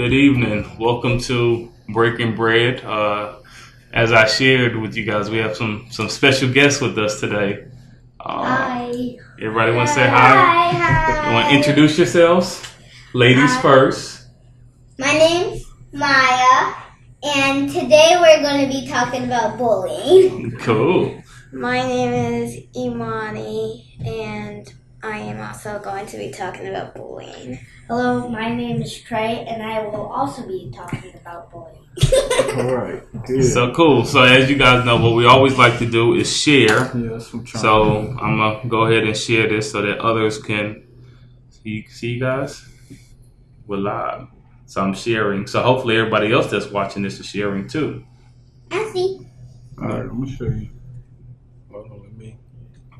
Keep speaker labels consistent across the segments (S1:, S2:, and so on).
S1: Good evening. Welcome to Breaking Bread. As I shared with you guys, we have some special guests with us today.
S2: Hi.
S1: Everybody want to say hi?
S2: Hi.
S1: You want to introduce yourselves? Ladies first.
S2: My name's Maya, and today we're going to be talking about bullying.
S1: Cool.
S3: My name is Imani, and I am also going to be talking about bullying.
S4: Hello, my name is Trey, and I will also be talking about bullying.
S5: All right, good.
S1: So cool. So as you guys know, what we always like to do is share.
S5: Yes, I'm trying.
S1: So I'm gonna go ahead and share this so that others can see you guys. We're live. So I'm sharing. So hopefully everybody else that's watching this is sharing too.
S2: I see.
S5: All right, I'm gonna show you. Hold on, let me.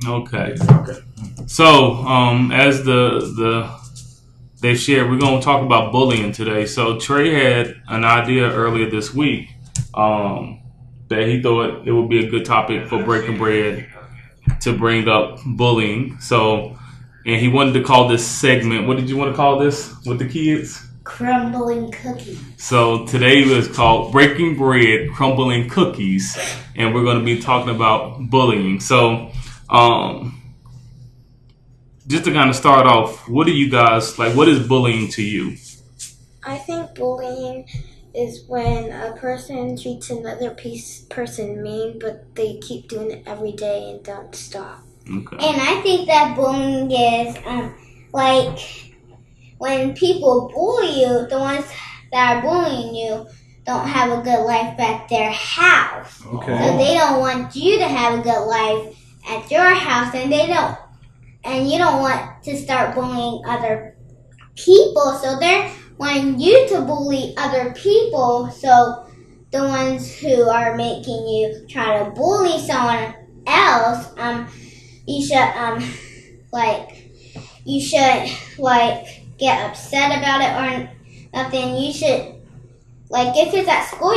S1: Okay.
S5: Okay.
S1: So as they've shared, we're gonna talk about bullying today. So Trey had an idea earlier this week that he thought it would be a good topic for Breaking Bread to bring up bullying. So, and he wanted to call this segment. What did you want to call this with the kids?
S4: Crumbling cookies.
S1: So today was called Breaking Bread, Crumbling Cookies, and we're going to be talking about bullying. So, just to kind of start off, what do you guys like? What is bullying to you?
S3: I think bullying is when a person treats another person mean, but they keep doing it every day and don't stop.
S1: Okay.
S2: And I think that bullying is like when people bully you, the ones that are bullying you don't have a good life at their house.
S5: Okay.
S2: So they don't want you to have a good life at your house, and you don't want to start bullying other people. So they're wanting you to bully other people. So the ones who are making you try to bully someone else, you should get upset about it or nothing. You should, if it's at school,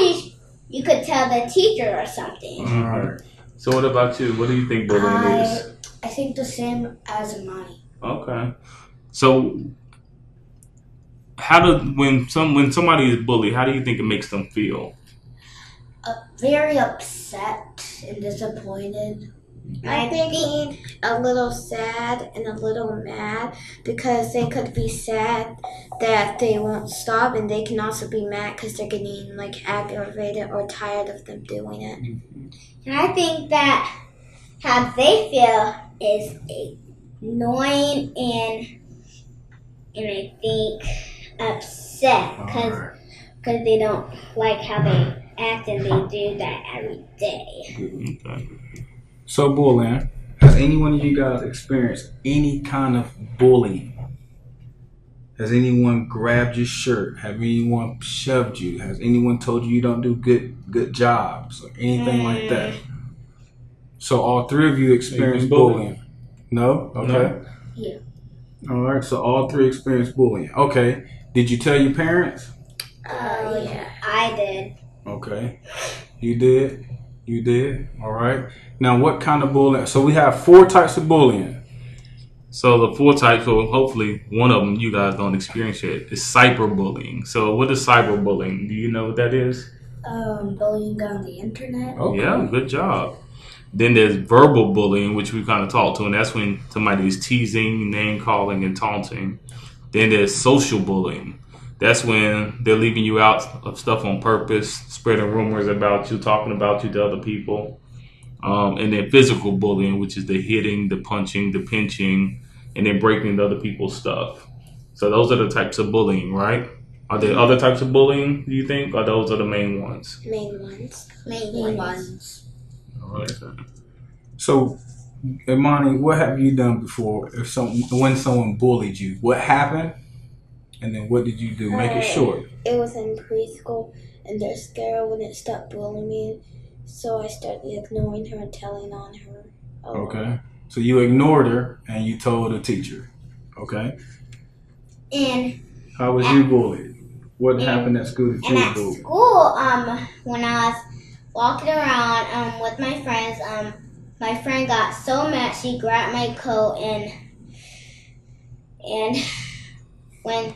S2: you could tell the teacher or something.
S5: All right.
S1: So what about you? What do you think bullying is?
S4: I think the same as Imani.
S1: Okay. So when somebody is bullied, how do you think it makes them feel?
S4: Very upset and disappointed.
S3: I think a little sad and a little mad because they could be sad that they won't stop, and they can also be mad because they're getting aggravated or tired of them doing it.
S2: And I think that how they feel is annoying and I think upset because they don't like how they act and they do that every day.
S1: Okay.
S5: So, bullying. Has any one of you guys experienced any kind of bullying? Has anyone grabbed your shirt? Have anyone shoved you? Has anyone told you don't do good jobs or anything like that? So all three of you experienced bullying. No? Okay.
S1: No.
S4: Yeah.
S5: All right. So all three experienced bullying. Okay. Did you tell your parents?
S3: Yeah.
S2: I did.
S5: Okay. You did? You did? All right. Now, what kind of bullying? So we have 4 types of bullying.
S1: So the 4 types, so hopefully one of them you guys don't experience yet, is cyberbullying. So what is cyberbullying? Do you know what that is?
S4: Bullying on the internet.
S5: Okay.
S1: Yeah, good job. Then there's verbal bullying, which we kind of talked to, and that's when somebody is teasing, name calling, and taunting. Then there's social bullying. That's when they're leaving you out of stuff on purpose, spreading rumors about you, talking about you to other people. And then physical bullying, which is the hitting, the punching, the pinching, and then breaking the other people's stuff. So those are the types of bullying, right? Are there other types of bullying, do you think? Or those are the main ones?
S3: Main ones.
S2: Main ones.
S1: All right.
S5: So, Imani, what have you done before? When someone bullied you, what happened? And then what did you do? Make it short.
S3: It was in preschool, and their scared wouldn't stop bullying me, so I started ignoring her and telling on her.
S5: Okay. So you ignored her and you told the teacher. Okay.
S2: And
S5: How was you bullied? What happened at school that you
S2: and
S5: were
S2: at
S5: bullied?
S2: school, when I was walking around with my friends, my friend got so mad she grabbed my coat and when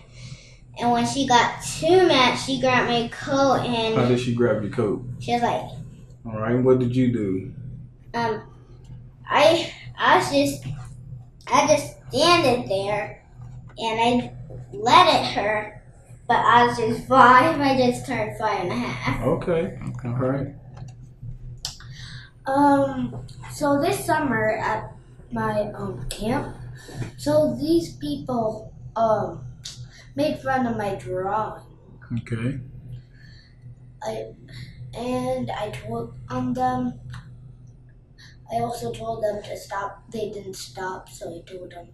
S2: And when she got too mad, she grabbed my coat
S5: How
S2: and
S5: did she grab your coat?
S2: she was like,
S5: All right. What did you do?
S2: I just standing there and I let it her, but I was just 5. I just turned 5.5.
S5: Okay. All right.
S4: So this summer at my camp, so these people made fun of my drawing.
S5: Okay.
S4: I told them. I also told them to stop. They didn't stop, so I told them.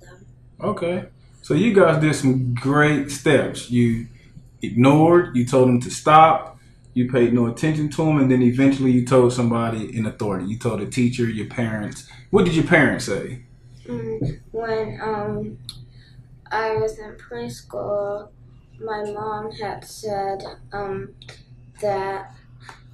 S5: Okay. So you guys did some great steps. You ignored. You told them to stop. You paid no attention to them, and then eventually you told somebody in authority. You told a teacher, your parents. What did your parents say?
S3: When I was in preschool, my mom had said that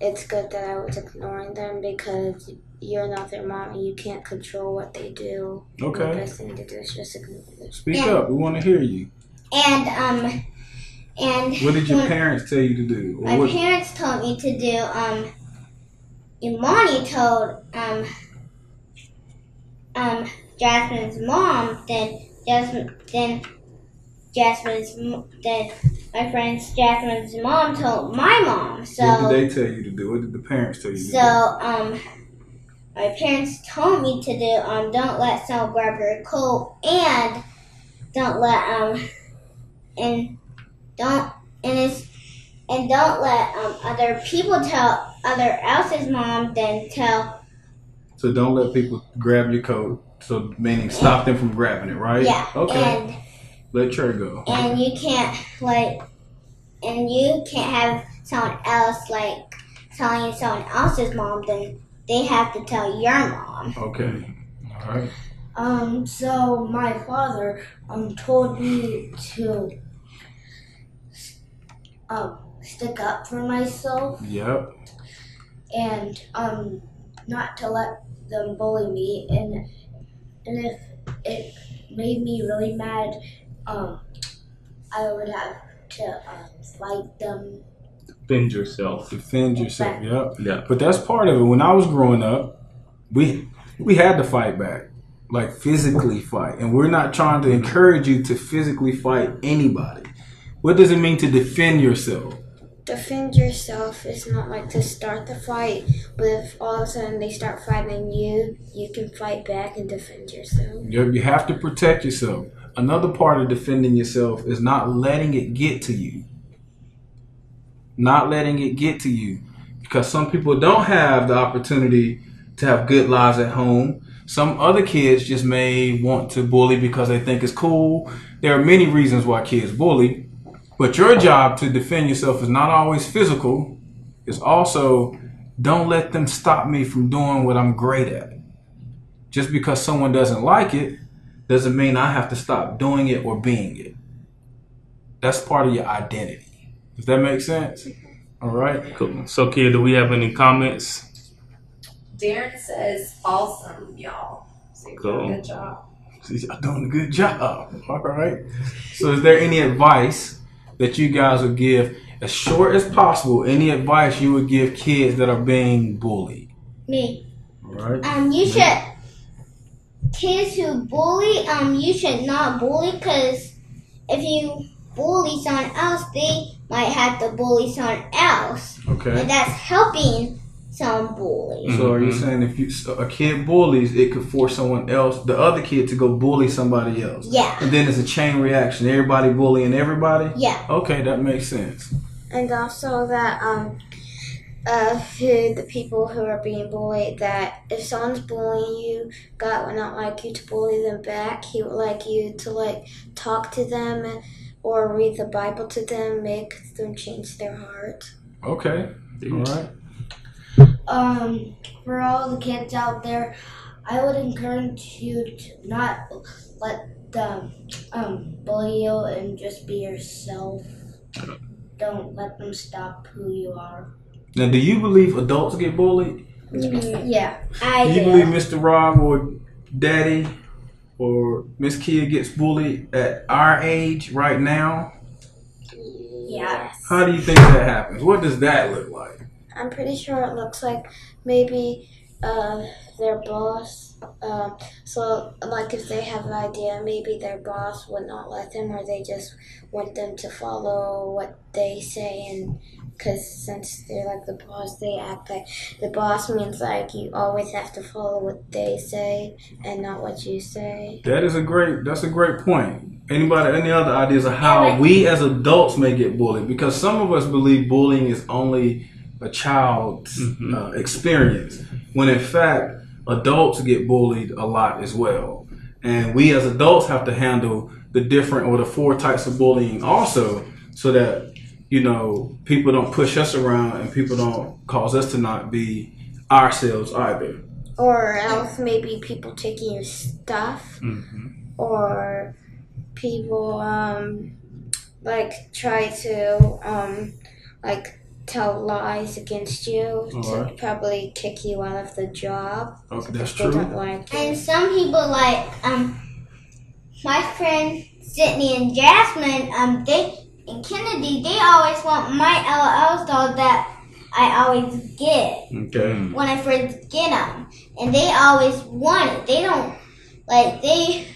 S3: it's good that I was ignoring them because you're not their mom and you can't control what they do.
S5: Okay.
S3: The best thing to do is just ignore them.
S5: Speak up. We want to hear you.
S2: And
S5: What did your parents tell you to do?
S2: my parents told me to do Imani told Jasmine's mom, then my friend's Jasmine's mom told my mom. So
S5: what did they tell you to do? What did the parents tell you to do?
S2: So my parents told me to do don't let someone grab your coat and don't let don't let other people tell other else's mom then tell.
S5: So don't let people grab your coat. So meaning stop them from grabbing it, right?
S2: Yeah.
S5: Okay. Let Trey go.
S2: And you can't have someone else telling someone else's mom, then they have to tell your mom.
S5: Okay. All right.
S4: So my father told me to stick up for myself.
S5: Yep.
S4: And not to let them bully me, and if it made me really mad, I would have to fight them.
S1: Defend yourself.
S5: Defend yourself. Yep.
S1: Yeah.
S5: But that's part of it. When I was growing up, we had to fight back, like physically fight, and we're not trying to encourage you to physically fight anybody. What does it mean to defend yourself?
S3: Defend yourself is not like to start the fight, but if all of a sudden they start fighting you, you can fight back and defend yourself.
S5: You have to protect yourself. Another part of defending yourself is not letting it get to you. Not letting it get to you. Because some people don't have the opportunity to have good lives at home. Some other kids just may want to bully because they think it's cool. There are many reasons why kids bully. But your job to defend yourself is not always physical. It's also, don't let them stop me from doing what I'm great at. Just because someone doesn't like it doesn't mean I have to stop doing it or being it. That's part of your identity. Does that make sense? All right.
S1: Cool. So, kid, do we have any comments?
S6: Darren says, awesome, y'all. So you're
S1: Cool.
S6: doing a good job.
S5: Y'all doing a good job. All right. So is there any advice that you guys would give, as short as possible, any advice you would give kids that are being bullied?
S2: Me.
S5: All right.
S2: You should. Kids who bully, you should not bully, because if you bully someone else, they might have to bully someone else.
S5: Okay.
S2: And that's helping some bully.
S5: So are you saying if a kid bullies, it could force someone else, the other kid, to go bully somebody else?
S2: Yeah.
S5: And then it's a chain reaction. Everybody bullying everybody?
S2: Yeah.
S5: Okay, that makes sense.
S3: And also that to the people who are being bullied, that if someone's bullying you, God would not like you to bully them back. He would like you to talk to them or read the Bible to them, make them change their heart.
S5: Okay. All right.
S4: For all the kids out there, I would encourage you to not let them bully you and just be yourself. Don't let them stop who you are.
S5: Now, do you believe adults get bullied?
S4: Yeah.
S5: Do you believe Mr. Rob or Daddy or Miss Kia gets bullied at our age right now?
S3: Yes.
S5: How do you think that happens? What does that look like?
S3: I'm pretty sure it looks like maybe their boss. So, like, if they have an idea, maybe their boss would not let them, or they just want them to follow what they say. And because since they're like the boss, they act like the boss means like you always have to follow what they say and not what you say.
S5: That's a great point. Anybody, any other ideas of how we as adults may get bullied? Because some of us believe bullying is only a child's experience, when in fact adults get bullied a lot as well. And we as adults have to handle the different or the 4 types of bullying also, so that, you know, people don't push us around and people don't cause us to not be ourselves either.
S3: Or else maybe people taking your stuff, or people like try to like tell lies against you to probably kick you out of the job.
S5: Okay, that's
S3: if
S5: true.
S3: They don't like you.
S2: And some people like my friend Sydney and Jasmine, they and Kennedy, they always want my LOL doll that I always get when I first get them, and they always want it. They don't like they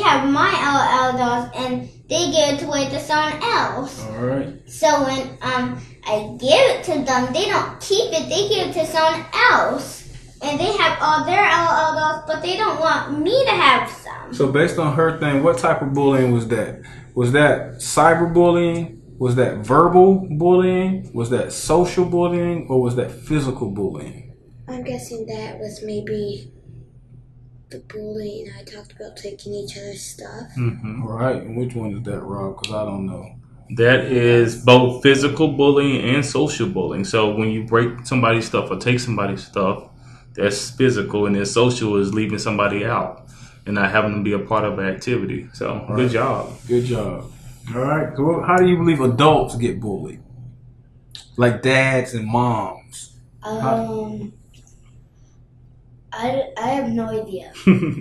S2: have my LOL dolls and they give it away to someone else.
S5: All right.
S2: So when I give it to them, they don't keep it. They give it to someone else, and they have all their LOL dolls, but they don't want me to have some.
S5: So based on her thing, what type of bullying was that? Was that cyberbullying? Was that verbal bullying? Was that social bullying? Or was that physical bullying?
S3: I'm guessing that was maybe the bullying I talked about, taking each other's stuff.
S5: All right. And which one is that, Rob? Because I don't know.
S1: That is both physical bullying and social bullying. So when you break somebody's stuff or take somebody's stuff, that's physical, and then social is leaving somebody out and not having them be a part of an activity. So good job.
S5: Good job. All right. So how do you believe adults get bullied? Like dads and moms.
S4: I have no idea.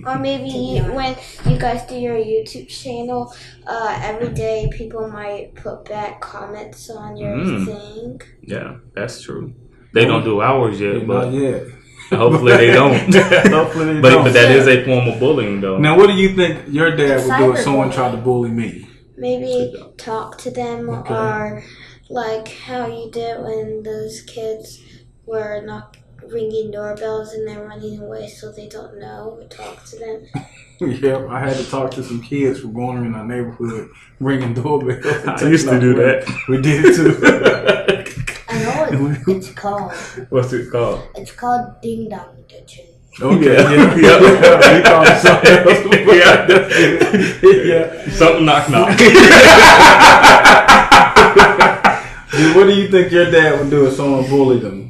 S3: Or maybe when you guys do your YouTube channel, every day people might put back comments on your thing.
S1: Yeah, that's true. They don't do ours yet, but
S5: Not yet.
S1: hopefully they don't.
S5: Hopefully they
S1: But
S5: don't.
S1: that is a form of bullying, though.
S5: Now, what do you think your dad would do if someone tried to bully me?
S3: Maybe talk to them,
S5: Okay.
S3: or like how you did when those kids were not ringing doorbells and they're running away so they don't know. Talk to them.
S5: Yep, I had to talk to some kids from going around our neighborhood ringing doorbells.
S1: I used to do that.
S5: We did it too.
S4: I know what it's called.
S1: What's it called?
S4: It's called Ding Dong Ditching.
S5: Okay,
S1: Yeah.
S5: yeah. We called it something else. Yeah.
S1: Something knock knock.
S5: Dude, what do you think your dad would do if someone bullied him?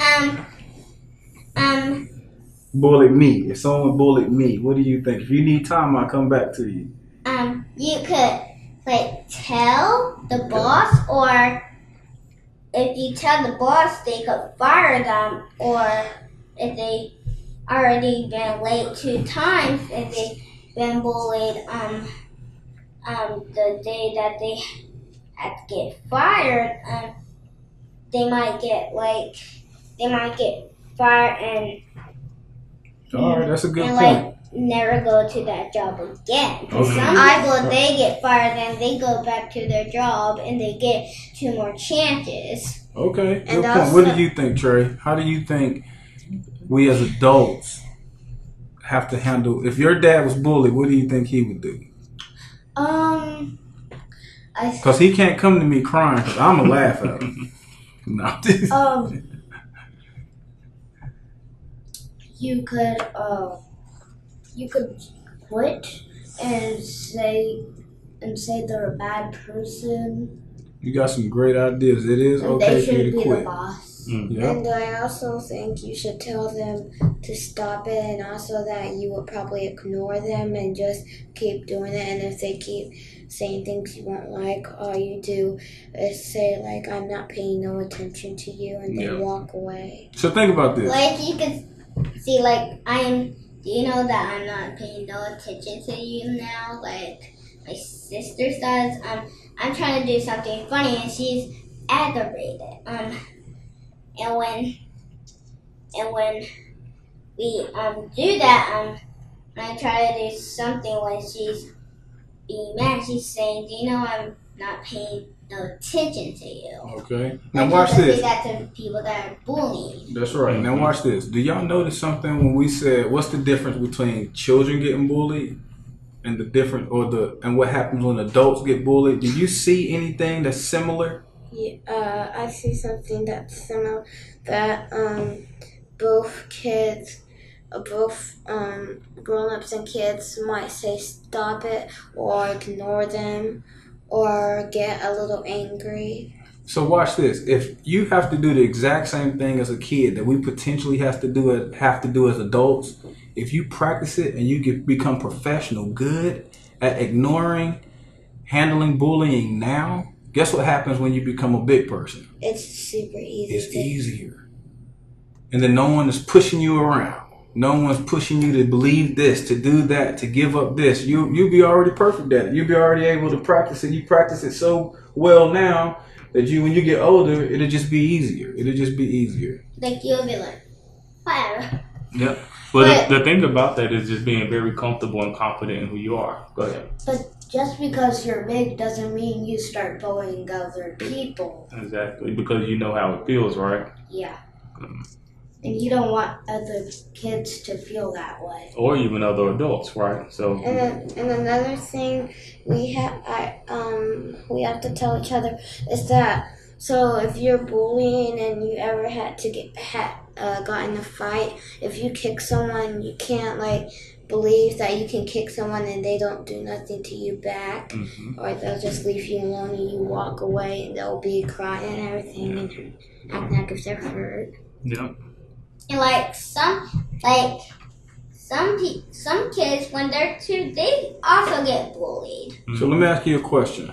S5: Bullied me. If someone bullied me, what do you think? If you need time, I'll come back to you.
S2: You could like tell the boss, or if you tell the boss, they could fire them, or if they already been late 2 times, if they've been bullied, the day that they had to get fired, they might get fired and
S5: All right, that's a good
S2: and
S5: point.
S2: never go to that job again. Because
S5: Okay.
S2: some people, they get fired and they go back to their job and they get 2 more chances.
S5: Okay,
S3: And
S5: good point.
S3: also-
S5: What do you think, Trey? How do you think we as adults have to handle? If your dad was bullied, what do you think he would do? Because he can't come to me crying because I'm going to laugh at him. No.
S4: You could quit and say they're a bad person.
S5: You got some great ideas. It is
S4: And
S5: okay
S4: they
S5: for you
S4: shouldn't
S5: to
S4: be the
S5: quit.
S4: boss.
S5: Yep.
S3: And I also think you should tell them to stop it, and also that you will probably ignore them and just keep doing it. And if they keep saying things you won't like, all you do is say, like, I'm not paying no attention to you, and then walk away.
S5: So think about this.
S2: Like you could see, like do you know that I'm not paying no attention to you now? Like my sister does. I'm trying to do something funny and she's aggravated. And when we do that, when I try to do something when she's being mad, she's saying, "Do you know I'm not paying no attention to you?"
S5: Okay. Now
S2: Like
S5: watch
S2: you can
S5: this.
S2: say that to people that are bullying.
S5: That's right. Now watch this. Do y'all notice something when we said what's the difference between children getting bullied and and what happens when adults get bullied? Do you see anything that's similar?
S3: Yeah, I see something that's similar that both kids, both grown-ups and kids might say stop it or ignore them or get a little angry.
S5: So watch this. If you have to do the exact same thing as a kid that we potentially have to do as adults, if you practice it and you become professional, good at ignoring, handling bullying now, guess what happens when you become a big person?
S3: It's super easy.
S5: It's easier. And then no one is pushing you around. No one's pushing you to believe this, to do that, to give up this. You'll be already perfect at it. You'll be already able to practice it. You practice it so well now that when you get older, it'll just be easier. It'll just be easier.
S2: Like you'll be like, whatever.
S1: Yep. Well, the thing about that is just being very comfortable and confident in who you are. Go ahead.
S4: But just because you're big doesn't mean you start bullying other people.
S1: Exactly. Because you know how it feels, right?
S4: Yeah. And you don't want other kids to feel that way.
S1: Or even other adults, right? So.
S3: And another thing we have to tell each other is that so if you're bullying and you ever had to got in a fight, if you kick someone, you can't believe that you can kick someone and they don't do nothing to you back, or they'll just leave you alone and you walk away and they'll be crying and everything and acting like if they're hurt.
S1: Yeah.
S2: And some kids when they're two, they also get bullied.
S5: So let me ask you a question.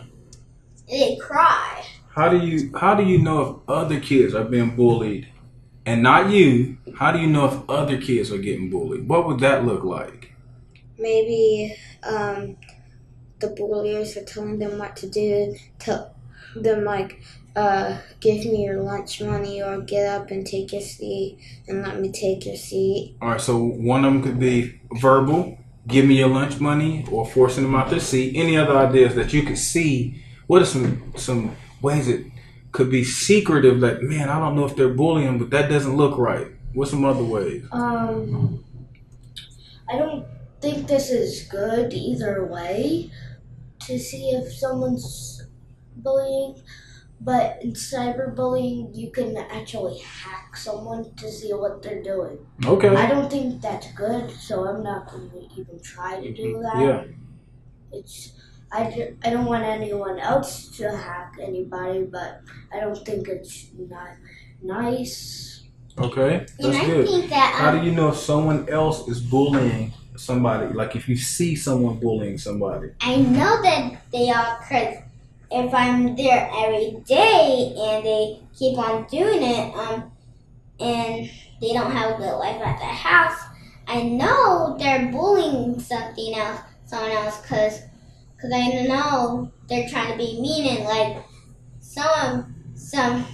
S2: They cry.
S5: How do you know if other kids are being bullied and not you? How do you know if other kids are getting bullied? What would that look like?
S3: Maybe the bullies are telling them what to do. Tell them give me your lunch money or get up and take your seat and let me take your seat.
S5: All right, so one of them could be verbal, give me your lunch money, or forcing them out their seat. Any other ideas that you could see? What are some ways it could be secretive? Like, man, I don't know if they're bullying, but that doesn't look right. What's some other ways?
S4: I don't think this is good either way to see if someone's bullying. But in cyberbullying, you can actually hack someone to see what they're doing.
S5: Okay.
S4: I don't think that's good, so I'm not going to even try to do that.
S5: Yeah.
S4: I don't want anyone else to hack anybody, but I don't think it's not nice.
S5: Okay, that's
S2: And
S5: good.
S2: I think that
S5: How do you know if someone else is bullying somebody? Like if you see someone bullying somebody.
S2: I know that they are, because if I'm there every day and they keep on doing it, and they don't have a good life at their house, I know they're bullying someone else, because I know they're trying to be mean and some.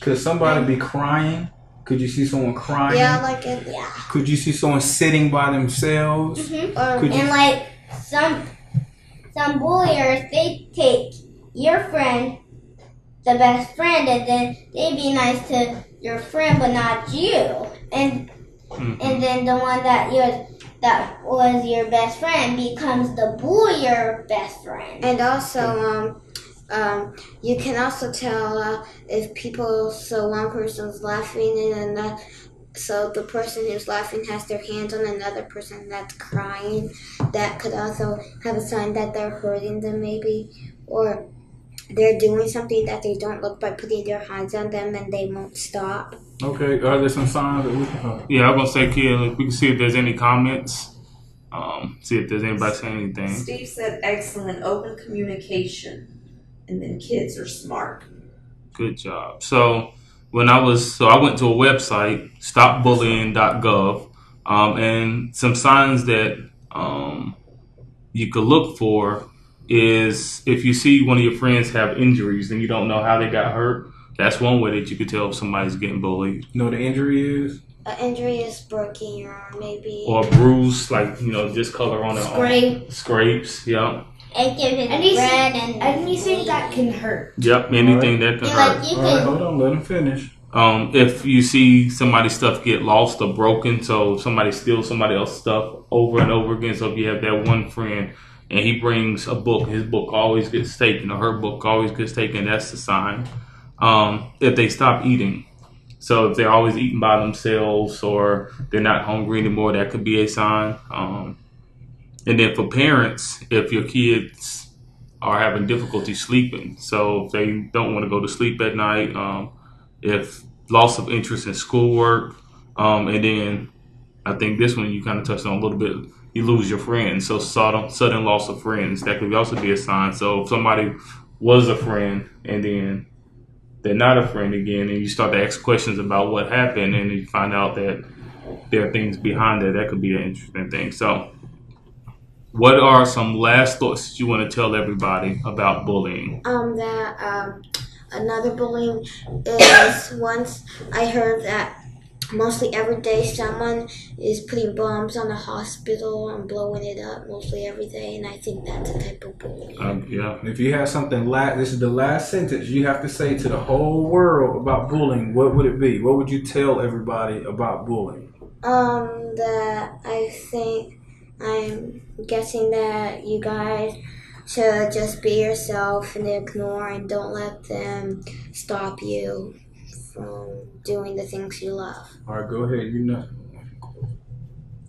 S5: Could somebody be crying? Could you see someone crying?
S3: Yeah,
S2: Yeah.
S5: Could you see someone sitting by themselves? Could you-
S2: And some bulliers, they take your friend, the best friend, and then they be nice to your friend, but not you. And then the one that was your best friend becomes the bullier best friend.
S3: and also you can also tell if people. So one person's laughing and so the person who's laughing has their hands on another person that's crying. That could also have a sign that they're hurting them, maybe, or they're doing something that they don't look by putting their hands on them and they won't stop.
S5: Okay, are there some signs that we can?
S1: Yeah, I'm gonna say, kid, we can see if there's any comments. See if there's anybody saying anything.
S6: Steve said excellent open communication, and then kids are smart.
S1: Good job. So I went to a website, stopbullying.gov, and some signs that you could look for is if you see one of your friends have injuries and you don't know how they got hurt. That's one way that you could tell if somebody's getting bullied.
S5: You know what the injury is?
S3: An injury is broken your arm, maybe.
S1: Or bruise, like, discolor on the arm. Scrapes, yep.
S2: It gives it
S4: Anything,
S2: red and
S4: anything that can hurt.
S1: Yep, anything that can hurt.
S2: like you
S5: All right,
S2: can.
S5: hold on, let him finish.
S1: If you see somebody's stuff get lost or broken, so somebody steals somebody else's stuff over and over again. So if you have that one friend and he brings a book, his book always gets taken, or her book always gets taken, that's the sign. If they stop eating, so if they're always eating by themselves or they're not hungry anymore, that could be a sign. And then for parents, if your kids are having difficulty sleeping, so if they don't want to go to sleep at night, if loss of interest in schoolwork, and then I think this one you kind of touched on a little bit, you lose your friends. So sudden loss of friends, that could also be a sign. So if somebody was a friend and then they're not a friend again, and you start to ask questions about what happened, and you find out that there are things behind it, that could be an interesting thing. So what are some last thoughts that you want to tell everybody about bullying?
S3: Another bullying is once I heard that mostly every day someone is putting bombs on the hospital and blowing it up mostly every day, and I think that's a type of bullying.
S1: Yeah.
S5: If you have something, this is the last sentence you have to say to the whole world about bullying, what would it be? What would you tell everybody about bullying?
S3: That I think I'm guessing that you guys should just be yourself and ignore and don't let them stop you from doing the things you love.
S5: All right, go ahead.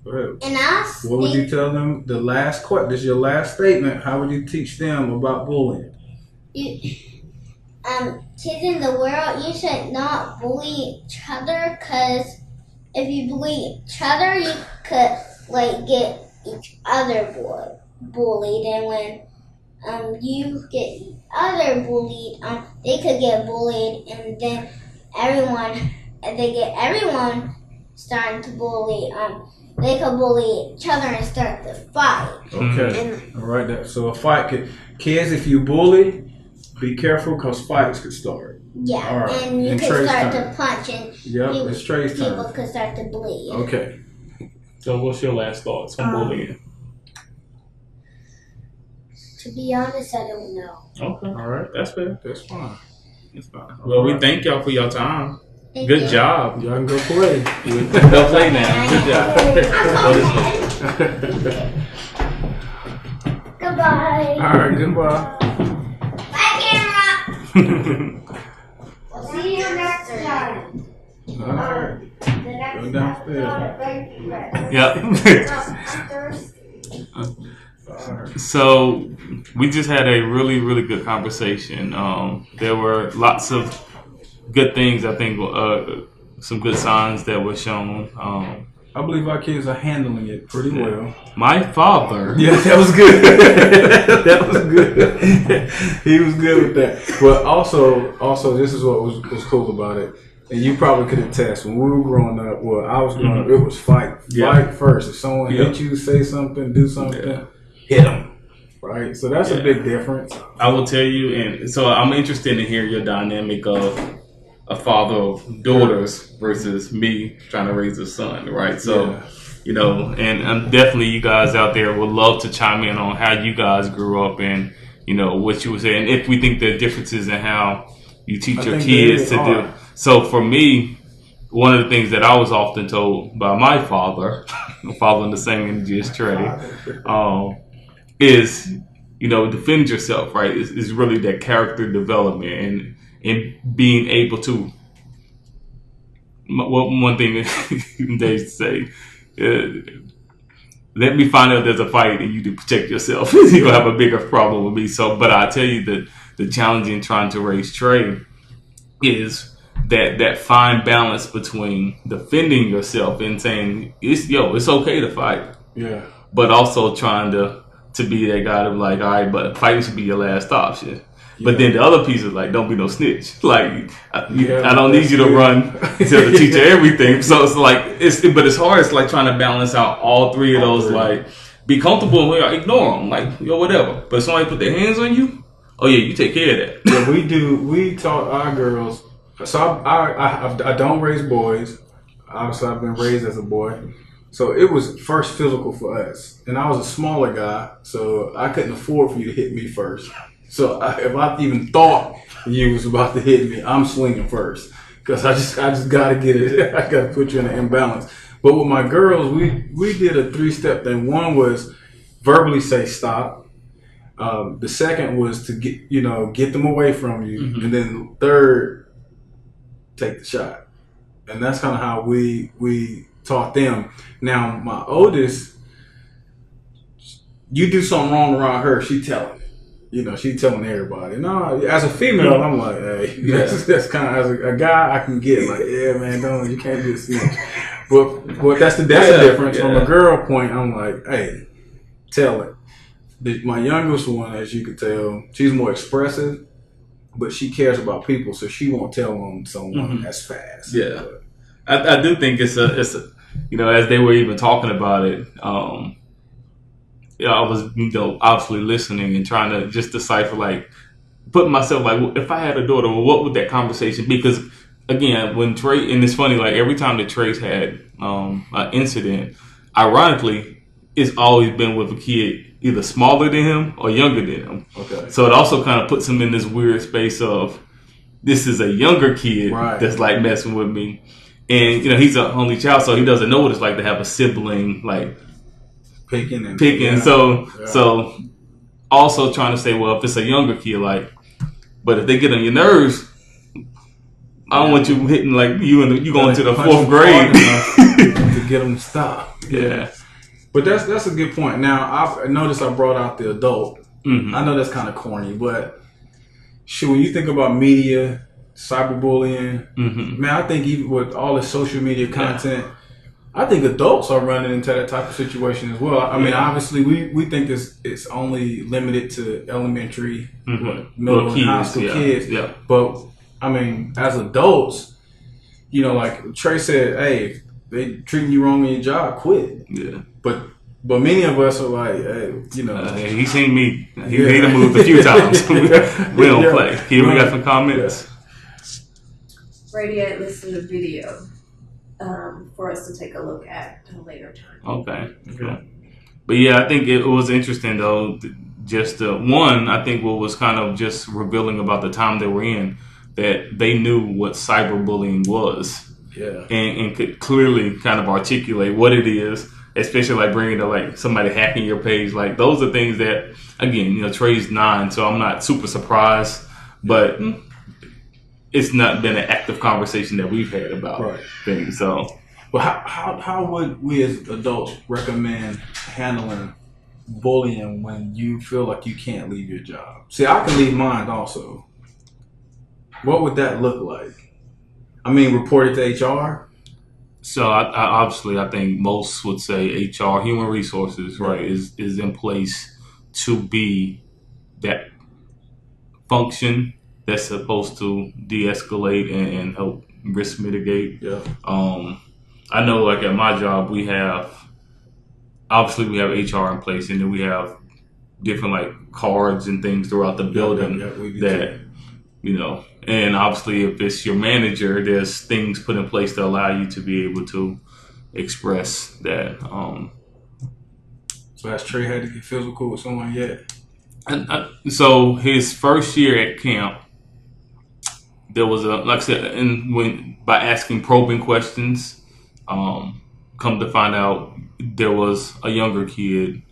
S5: Go ahead.
S2: And us.
S5: What would you tell them? The last question. This is your last statement. How would you teach them about bullying?
S2: Kids in the world, you should not bully each other, because if you bully each other, you could get each other bullied, and when you get each other bullied, they could get bullied, and then everyone starting to bully, they could bully each other and start to fight.
S5: Okay. All right. So a fight kids, if you bully, be careful because fights could start.
S2: Yeah,
S5: all right.
S2: And you could
S5: Trey's
S2: start
S5: time.
S2: to punch, and
S5: it's Trey's
S2: people
S5: time.
S2: could start to bleed.
S5: Okay.
S1: So what's your last thoughts on bullying?
S4: To be honest, I don't know.
S1: Okay.
S5: All right.
S1: That's fair.
S5: That's fine. That's fine.
S1: Well, we thank y'all for your time.
S2: Thank
S1: Good
S2: you.
S1: job.
S5: Y'all can go play.
S1: Go play now. Good job.
S4: Goodbye.
S5: All right. Goodbye.
S2: Bye, camera.
S4: See you next time.
S5: All right.
S4: The next
S5: Go downstairs.
S4: episode.
S1: Yep.
S4: I'm thirsty.
S5: All right.
S1: So we just had a really, really good conversation. There were lots of good things. I think some good signs that were shown.
S5: I believe our kids are handling it pretty well.
S1: My father.
S5: Yeah, that was good. That was good. He was good with that. But also, this is what was cool about it. And you probably could attest, when we were growing up, I was growing up, it was fight.
S1: Yeah.
S5: Fight first. If someone hit you, say something, do something, hit them. Right? So that's a big difference.
S1: I will tell you, and so I'm interested in hearing your dynamic of a father of daughters versus me trying to raise a son, right? So, and definitely you guys out there would love to chime in on how you guys grew up and, what you were saying. If we think there are differences in how you teach your kids to do. So for me, one of the things that I was often told by my father, following the same energy as Trey, is, defend yourself, right? Is really that character development and being able to. One thing they used to say, let me find out there's a fight and you to protect yourself. You're going to have a bigger problem with me. So, but I tell you that the challenge in trying to raise Trey is that fine balance between defending yourself and saying, it's okay to fight.
S5: Yeah.
S1: But also trying to be that guy to be like, all right, but fighting should be your last option. But then the other piece is like, don't be no snitch. Like, I don't need you to run tell the teacher everything. So it's like, but it's hard. It's like trying to balance out all three of those. Like, be comfortable and ignore them, like whatever. But if somebody put their hands on you, oh yeah, you take care of that.
S5: Yeah, we do. We taught our girls. So I don't raise boys. Obviously, I've been raised as a boy. So it was first physical for us, and I was a smaller guy, so I couldn't afford for you to hit me first. So if I even thought you was about to hit me, I'm swinging first because I just got to get it. I got to put you in an imbalance. But with my girls, we did a 3-step thing. One was verbally say stop. The second was to get them away from you, and then third, take the shot. And that's kind of how we taught them. Now my oldest, you do something wrong around her, she telling. She telling everybody. No, as a female, I'm like, hey, that's kind of, as a guy, I can get like, yeah, man, don't, you can't be a snitch. But that's the difference. From a girl point, I'm like, hey, tell it. My youngest one, as you can tell, she's more expressive, but she cares about people, so she won't tell on someone as fast.
S1: Yeah, I do think it's a as they were even talking about it, I was obviously listening and trying to just decipher, like, putting myself like, if I had a daughter, what would that conversation be? Because again, when Trey, and it's funny, like every time that Trey's had an incident, ironically, it's always been with a kid either smaller than him or younger than him.
S5: Okay.
S1: So it also kind of puts him in this weird space of, this is a younger kid that's like messing with me. And, he's an only child, so he doesn't know what it's like to have a sibling, like,
S5: picking.
S1: Yeah. So also trying to say, well, if it's a younger kid, like, but if they get on your nerves, I don't want you hitting, like, you going to the 4th grade.
S5: to get them to stop.
S1: Yeah.
S5: But that's a good point. Now, I noticed I brought out the adult. I know that's kind of corny, but when you think about media, cyberbullying, man, I think even with all the social media content, I think adults are running into that type of situation as well. I mean, obviously, we think it's only limited to elementary, middle and high school kids. Yeah. But, I mean, as adults, like Trey said, hey, they treating you wrong in your job, quit. Yeah. But many of us are like, hey,
S1: he's seen me. He made a move a few times. we don't play. Here we got some comments.
S6: Brady had listed a video for us to take a look at a later time.
S1: Okay. But yeah, I think it was interesting though. Just one, I think what was kind of just revealing about the time they were in, that they knew what cyberbullying was.
S5: Yeah.
S1: And could clearly kind of articulate what it is, especially like bringing to like somebody hacking your page. Like those are things that, again, Trey's 9, so I'm not super surprised, but it's not been an active conversation that we've had about things. So,
S5: well, how would we as adults recommend handling bullying when you feel like you can't leave your job? See, I can leave mine also. What would that look like? I mean, report it to HR?
S1: So I think most would say HR, human resources, is in place to be that function that's supposed to de-escalate and help risk mitigate.
S5: Yeah.
S1: I know, like at my job, we have HR in place, and then we have different like cards and things throughout the building that and obviously if it's your manager, there's things put in place to allow you to be able to express that.
S5: So has Trey had to get physical with someone yet?
S1: So his first year at camp, there was like I said, and by asking probing questions, come to find out there was a younger kid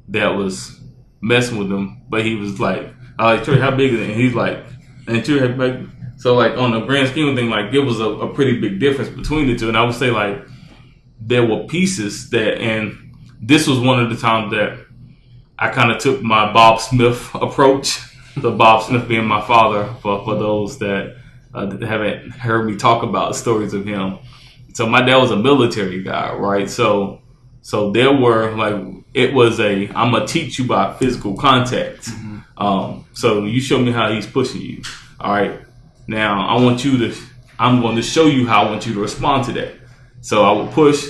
S1: that was messing with him, but he was like, Trey, how big is it? And he's like, and Trey had like, so like on the grand scheme of things, like it was a pretty big difference between the two. And I would say like there were pieces that, and this was one of the times that I kind of took my Bob Smith approach. So Bob Smith being my father, for those that haven't heard me talk about stories of him. So my dad was a military guy, right? So there were like, it was I'm gonna teach you by physical contact. So you show me how he's pushing you. All right. Now I'm going to show you how I want you to respond to that. So I would push,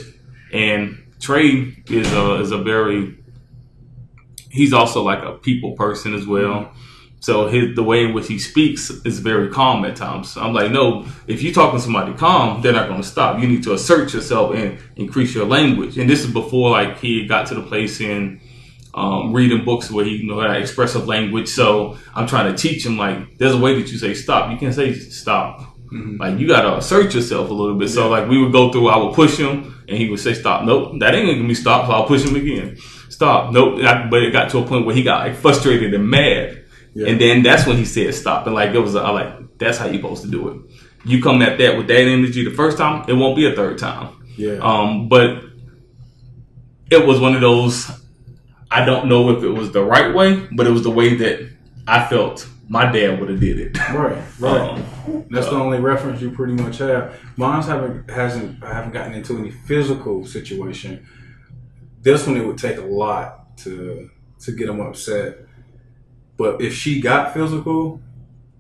S1: and Trey is a very he's also like a people person as well. So the way in which he speaks is very calm at times. So I'm like, no, if you're talking to somebody calm, they're not going to stop. You need to assert yourself and increase your language. And this is before like he got to the place in reading books where he had expressive language. So I'm trying to teach him like, there's a way that you say stop. You can't say stop. Like you got to assert yourself a little bit. So like we would go through, I would push him and he would say stop. Nope, that ain't going to give me stop. So I'll push him again. Stop. Nope. But it got to a point where he got like frustrated and mad. Yeah. And then that's when he said stop. And like it was that's how you're supposed to do it. You come at that with that energy the first time, it won't be a third time.
S5: Yeah.
S1: But it was one of those, I don't know if it was the right way, but it was the way that I felt my dad would have did it.
S5: Right. That's the only reference you pretty much have. Mine I haven't gotten into any physical situation. This one, it would take a lot to get him upset. But if she got physical,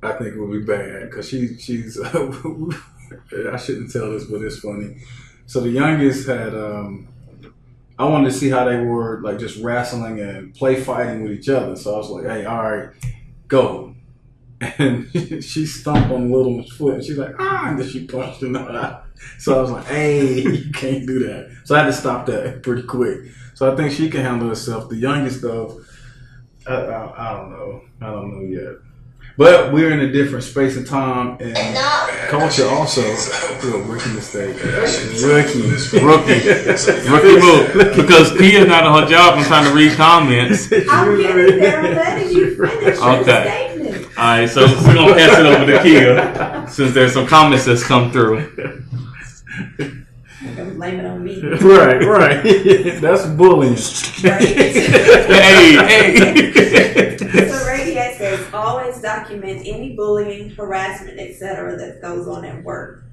S5: I think it would be bad because she's. I shouldn't tell this, but it's funny. So the youngest had. I wanted to see how they were like just wrestling and play fighting with each other. So I was like, "Hey, all right, go." And she stomped on the little one's foot, and she's like, "Ah!" And then she punched him out. So I was like, "Hey, you can't do that." So I had to stop that pretty quick. So I think she can handle herself. The youngest though. I don't know. I don't know yet. But we're in a different space and time and culture also. Rookie mistake. Rookie
S1: move. Because Kia's not on her job and trying to read comments.
S6: I'm getting there. I'm letting you finish your statement.
S1: All right, so we're going to pass it over to Kia since there's some comments that's come through.
S6: Blame it on me.
S5: Right. That's bullying.
S1: Hey.
S6: So Radiate says, always document any bullying, harassment, etc. that goes on at work.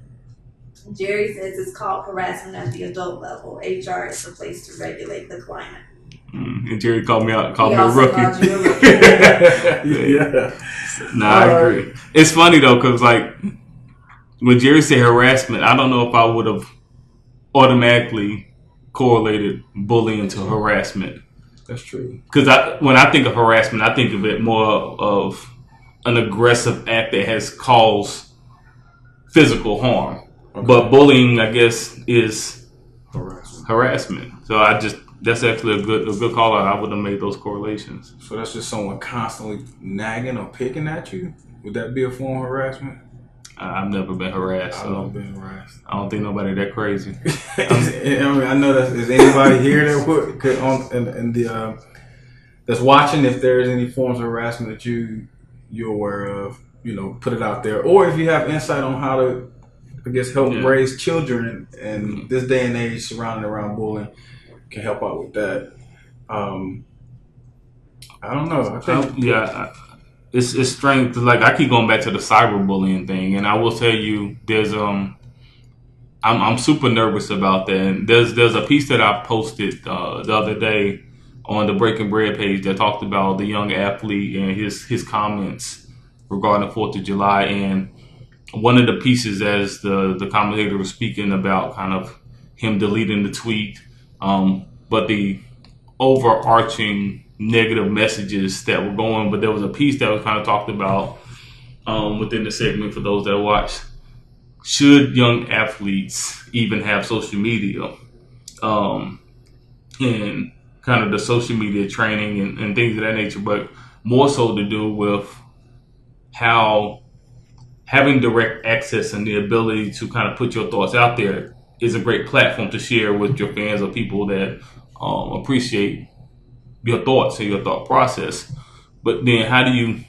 S6: Jerry says it's called harassment at the adult level. HR is the place to regulate the climate.
S1: And Jerry called me a rookie.
S5: Yeah.
S1: Nah, I agree. It's funny though, because like when Jerry said harassment, I don't know if I would have automatically correlated bullying to harassment.
S5: That's true.
S1: Because when I think of harassment, I think of it more of an aggressive act that has caused physical harm. Okay. But bullying, I guess, is harassment. So that's actually a good call out. I would have made those correlations.
S5: So that's just someone constantly nagging or picking at you? Would that be a form of harassment?
S1: I've never been harassed.
S5: I've never been harassed.
S1: I don't think nobody that crazy.
S5: I know that is anybody here that that's watching. If there's any forms of harassment that you're aware of, put it out there. Or if you have insight on how to, I guess, help raise children in this day and age surrounding around bullying, can help out with that. I don't know. I think
S1: It's strange. Like I keep going back to the cyberbullying thing, and I will tell you, there's I'm super nervous about that. And there's a piece that I posted the other day on the Breaking Bread page that talked about the young athlete and his comments regarding the 4th of July. And one of the pieces, as the commentator was speaking about, kind of him deleting the tweet, but the overarching negative messages that were going. But there was a piece that was kind of talked about within the segment for those that watch. Should young athletes even have social media? And kind of the social media training and things of that nature, but more so to do with how having direct access and the ability to kind of put your thoughts out there is a great platform to share with your fans or people that appreciate your thoughts and your thought process. But then how do you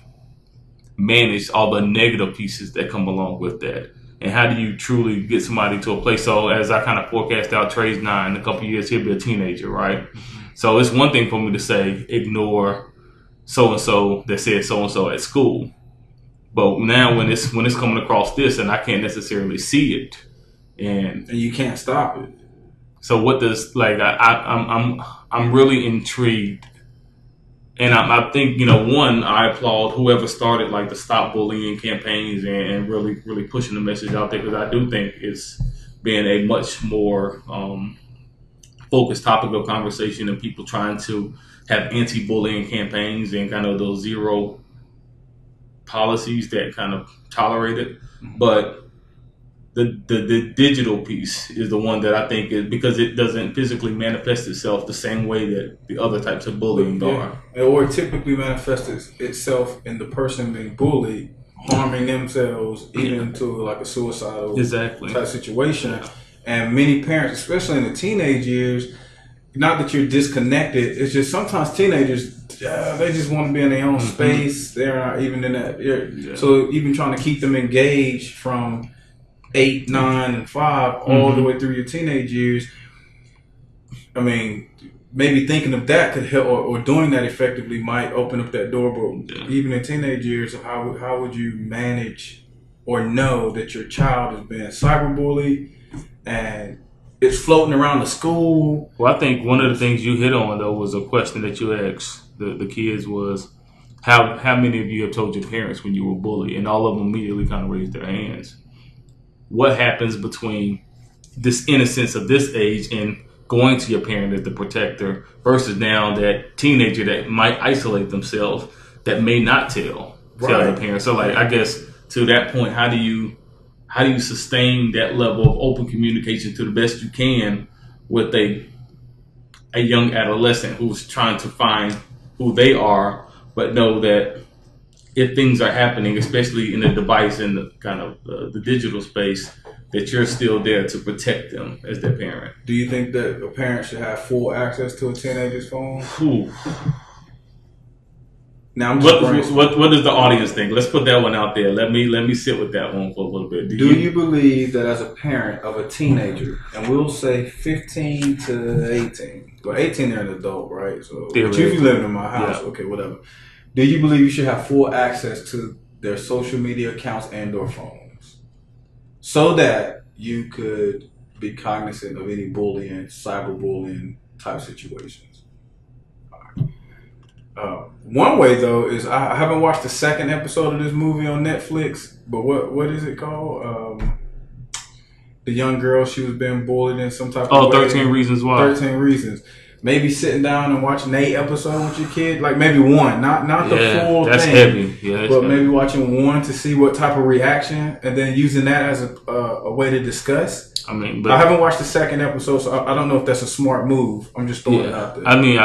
S1: manage all the negative pieces that come along with that? And how do you truly get somebody to a place? So as I kind of forecast out Trey's 9, in a couple of years, he'll be a teenager, right? So it's one thing for me to say, ignore so-and-so that said so-and-so at school. But now when it's coming across this and I can't necessarily see it. And
S5: you can't stop it.
S1: So what does, like, I'm really intrigued. And I think, one, I applaud whoever started like the Stop Bullying campaigns and really, really pushing the message out there, because I do think it's been a much more focused topic of conversation and people trying to have anti-bullying campaigns and kind of those zero policies that kind of tolerate it. But the digital piece is the one that I think is because it doesn't physically manifest itself the same way that the other types of bullying are.
S5: Or it typically manifests itself in the person being bullied harming themselves, even to like a suicidal type situation. Yeah. And many parents, especially in the teenage years, not that you're disconnected, it's just sometimes teenagers, they just want to be in their own space. They're not even in that. Yeah. So even trying to keep them engaged from 8, 9, and 5 all the way through your teenage years. I mean, maybe thinking of that could help, or doing that effectively might open up that door. But even in teenage years, how would you manage or know that your child is being cyberbullied and it's floating around the school?
S1: Well, I think one of the things you hit on though was a question that you asked the kids was how many of you have told your parents when you were bullied, and all of them immediately kind of raised their hands. What happens between this innocence of this age and going to your parent as the protector versus now that teenager that might isolate themselves that may not tell the parents? So like, I guess to that point, how do you sustain that level of open communication to the best you can with a young adolescent who's trying to find who they are, but know that if things are happening, especially in the device and the kind of the digital space, that you're still there to protect them as their parent?
S5: Do you think that a parent should have full access to a teenager's phone?
S1: Ooh.
S5: Now,
S1: what does the audience think? Let's put that one out there. Let me sit with that one for a little bit.
S5: Do you believe that as a parent of a teenager, and we'll say 15 to 18, well, 18 they're an adult, right? So if you live in my house, okay, whatever. Do you believe you should have full access to their social media accounts and or phones so that you could be cognizant of any bullying, cyberbullying type situations? One way though is I haven't watched the second episode of this movie on Netflix, but what is it called? The young girl, she was being bullied in some type of way.
S1: 13 Reasons Why.
S5: 13 Reasons. Maybe sitting down and watching 8 episodes with your kid, like maybe one, not the full
S1: that's
S5: thing.
S1: Heavy. Yeah, that's
S5: but
S1: heavy.
S5: Maybe watching one to see what type of reaction, and then using that as a way to discuss.
S1: I mean, but
S5: I haven't watched the second episode, so I don't know if that's a smart move. I'm just throwing it out there.
S1: I mean,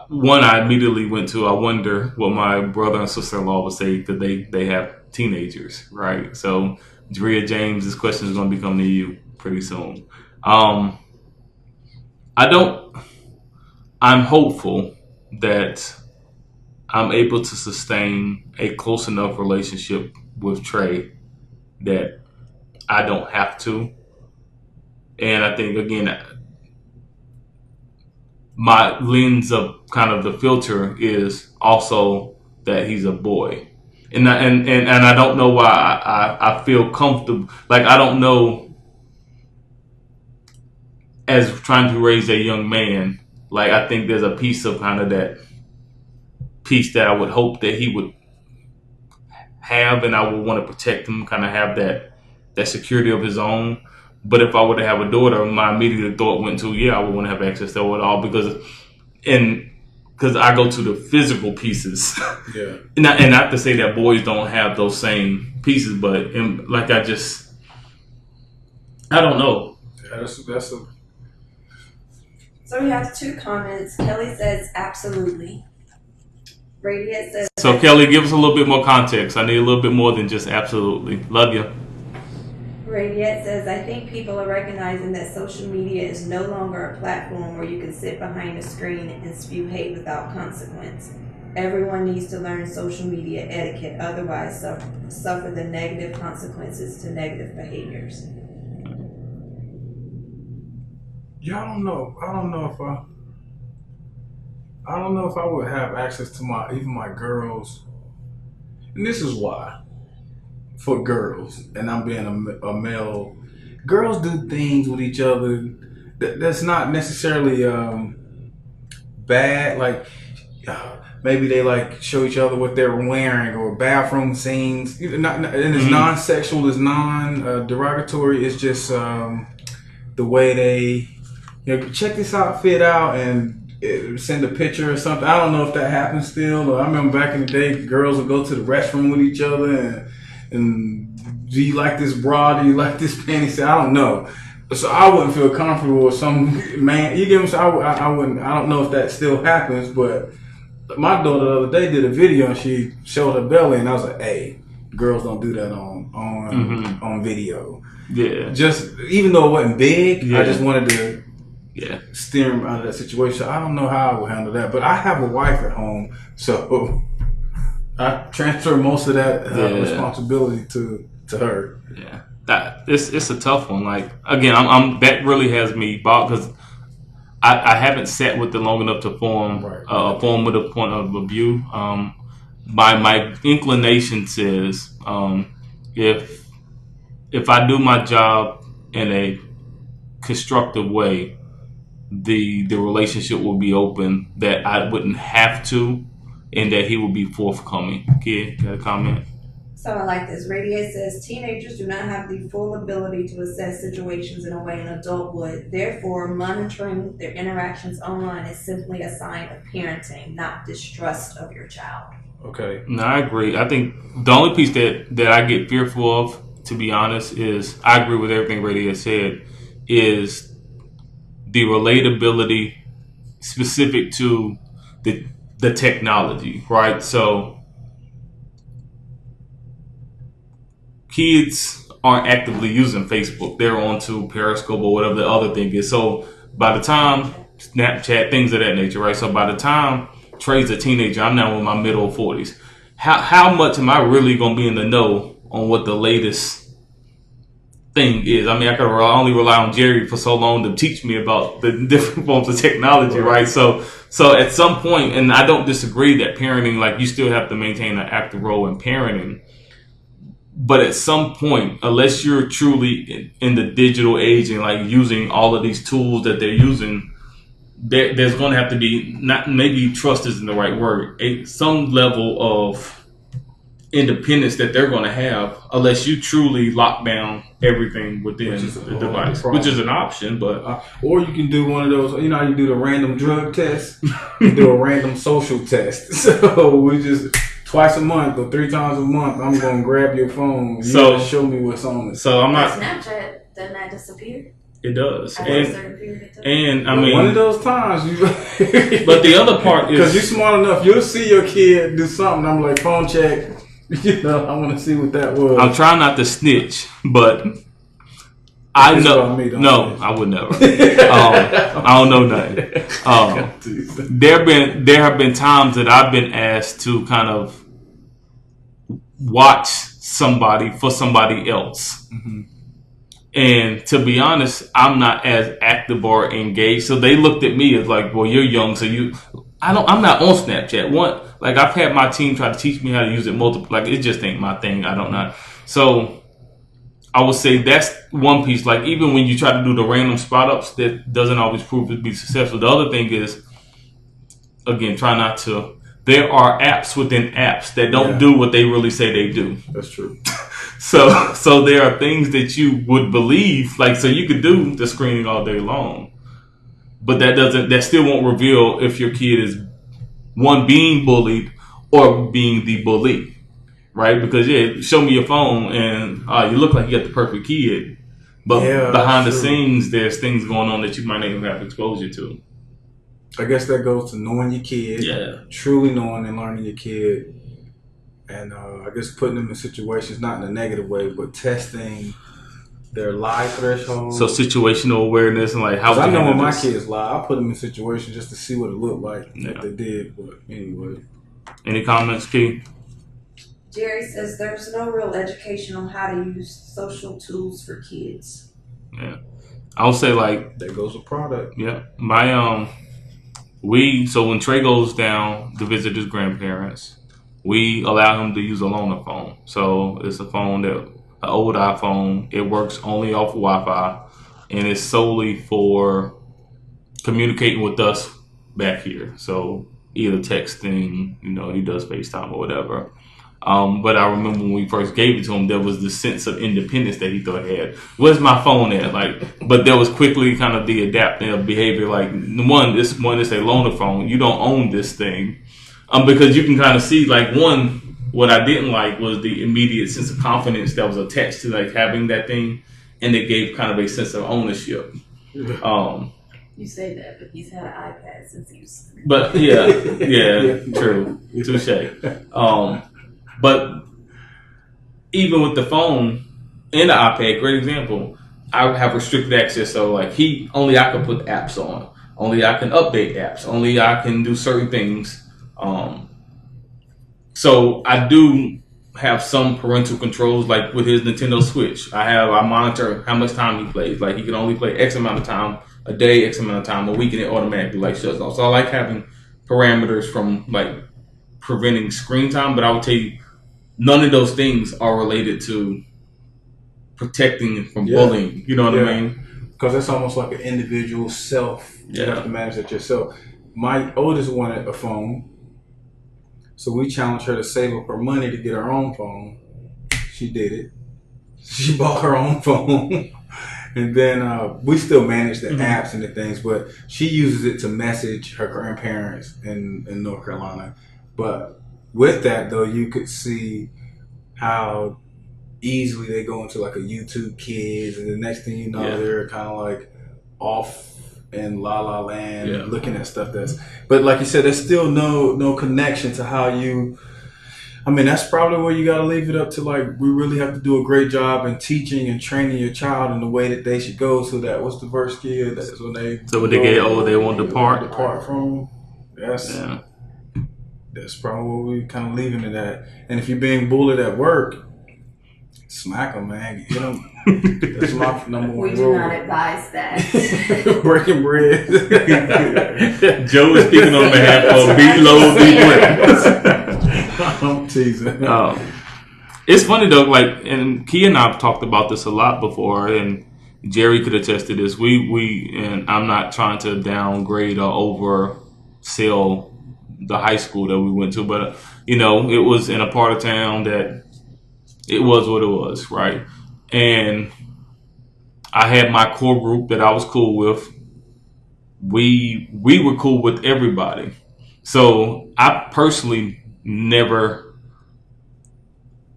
S1: one I immediately went to. I wonder what my brother and sister-in-law would say because they have teenagers, right? So, Drea James, this question is going to be coming to you pretty soon. I'm hopeful that I'm able to sustain a close enough relationship with Trey that I don't have to. And I think, again, my lens of kind of the filter is also that he's a boy. And I don't know why I feel comfortable. Like, I don't know, as trying to raise a young man, like, I think there's a piece of kind of that piece that I would hope that he would have, and I would want to protect him, kind of have that security of his own. But if I were to have a daughter, my immediate thought went to, I would want to have access to it all because I go to the physical pieces.
S5: Yeah.
S1: And not to say that boys don't have those same pieces, but I don't know.
S5: Yeah, that's a.
S6: So we have 2 comments. Kelly says, absolutely. Radiant says...
S1: So, Kelly, give us a little bit more context. I need a little bit more than just absolutely. Love you.
S6: Radiant says, I think people are recognizing that social media is no longer a platform where you can sit behind a screen and spew hate without consequence. Everyone needs to learn social media etiquette, otherwise suffer the negative consequences to negative behaviors.
S5: Yeah, I don't know if I would have access to even my girls, and this is why. For girls, and I'm being a male, girls do things with each other that's not necessarily bad. Like maybe they like show each other what they're wearing, or bathroom scenes. And it's non-sexual, it's non-derogatory. It's just the way they, check this outfit out and send a picture or something. I don't know if that happens still. Or I remember back in the day, girls would go to the restroom with each other and do you like this bra? Do you like this panty? So I don't know. So I wouldn't feel comfortable with some man. You get me? So I wouldn't. I don't know if that still happens, but my daughter the other day did a video and she showed her belly, and I was like, "Hey, girls don't do that on video."
S1: Yeah.
S5: Just even though it wasn't big,
S1: Yeah.
S5: I just wanted to
S1: Yeah.
S5: steer him out of that situation. I don't know how I would handle that, but I have a wife at home, so I transfer most of that responsibility to her.
S1: Yeah. That it's a tough one. Like again, I'm that really has me bogged because I haven't sat with it long enough to form with a point of view. My inclination says if I do my job in a constructive way, the relationship will be open, that I wouldn't have to, and that he will be forthcoming. Kid, got a comment?
S6: So I like this. Radiate says teenagers do not have the full ability to assess situations in a way an adult would. Therefore, monitoring their interactions online is simply a sign of parenting, not distrust of your child.
S5: Okay.
S1: No, I agree. I think the only piece that I get fearful of, to be honest, is I agree with everything Radiate said, is the relatability specific to the technology, right? So kids aren't actively using Facebook. They're onto Periscope or whatever the other thing is. So by the time Snapchat, things of that nature, right? So by the time Trey's a teenager, I'm now in my middle 40s. How much am I really going to be in the know on what the latest thing is? I mean, I could only rely on Jerry for so long to teach me about the different forms of technology, right? So at some point, and I don't disagree that parenting, like you still have to maintain an active role in parenting. But at some point, unless you're truly in the digital age and like using all of these tools that they're using, there's going to have to be, not maybe trust isn't the right word, some level of independence that they're going to have, unless you truly lock down everything within the device, which is an option. But
S5: or you can do one of those. You know how you do the random drug test, you do a random social test. So we just. Twice a month or 3 times a month, I'm gonna grab your phone. You gotta show me what's on it.
S1: So I'm not.
S6: Snapchat, doesn't that disappear?
S1: It does,
S6: and
S1: I mean,
S5: one of those times.
S1: But the other part is
S5: because you're smart enough, you'll see your kid do something. I'm like, phone check. I want to see what that was.
S1: I'm trying not to snitch, but I know. No, I would never. I don't know nothing. There have been times that I've been asked to kind of watch somebody for somebody else, and to be honest, I'm not as active or engaged. So they looked at me as like, "Well, you're young, so you." I'm not on Snapchat. Like I've had my team try to teach me how to use it multiple. Like it just ain't my thing. I don't know. So. I would say that's one piece. Like even when you try to do the random spot ups, that doesn't always prove to be successful. The other thing is, again, try not to. There are apps within apps that don't do what they really say they do.
S5: That's true.
S1: So there are things that you would believe, like so you could do the screening all day long, but that still won't reveal if your kid is one being bullied or being the bully. Right, because show me your phone and you look like you got the perfect kid, but behind the scenes, there's things going on that you might not even have exposure to.
S5: I guess that goes to knowing your kid, truly knowing and learning your kid, and I guess putting them in situations not in a negative way, but testing their lie threshold.
S1: So situational awareness and like how.
S5: I know when my kids lie, I put them in situations just to see what it looked like if they did. But anyway,
S1: any comments, Key?
S6: Jerry says there's no real education on how to use social tools for kids.
S1: Yeah, I'll say like
S5: there goes a product.
S1: Yeah, my so when Trey goes down to visit his grandparents, we allow him to use a loaner phone. So it's a phone an old iPhone. It works only off Wi-Fi, and it's solely for communicating with us back here. So either texting, he does FaceTime or whatever. But I remember when we first gave it to him, there was the sense of independence that he thought he had. Where's my phone at? Like, but there was quickly kind of the adaptive behavior. Like, this is a loaner phone. You don't own this thing, because you can kind of see like what I didn't like was the immediate sense of confidence that was attached to like having that thing, and it gave kind of a sense of ownership.
S6: You say that, but he's had an iPad since he was.
S1: But yeah, true, touche. But even with the phone and the iPad, great example, I have restricted access. So like I can put apps on, only I can update apps, only I can do certain things. So I do have some parental controls, like with his Nintendo Switch. I monitor how much time he plays. Like he can only play X amount of time a day, X amount of time a week, and it automatically like shuts off. So I like having parameters from like preventing screen time, but I would tell you none of those things are related to protecting from bullying. You know what I mean?
S5: Because it's almost like an individual self. You have to manage it yourself. My oldest wanted a phone, so we challenged her to save up her money to get her own phone. She did it. She bought her own phone. And then we still manage the apps and the things, but she uses it to message her grandparents in North Carolina. But with that, though, you could see how easily they go into like a YouTube Kids, and the next thing you know, they're kind of like off in La La Land, looking at stuff but like you said, there's still no connection to how you. I mean, that's probably where you got to leave it up to. Like, we really have to do a great job in teaching and training your child in the way that they should go. So that what's the verse, kid? That's when they.
S1: So when they get old, they won't depart.
S5: Depart from. That's probably what we kind of leaving it at. And if you're being bullied at work, smack them, man. Get them. That's my number one
S6: rule. We do not advise that.
S5: Breaking bread.
S1: Joe is speaking on behalf of B-Low B-Bread.
S5: I'm teasing.
S1: It's funny though, like, and Kia and I've talked about this a lot before, and Jerry could attest to this. And I'm not trying to downgrade or oversell the high school that we went to, but it was in a part of town that it was what it was, right? And I had my core group that I was cool with. We were cool with everybody. So I personally never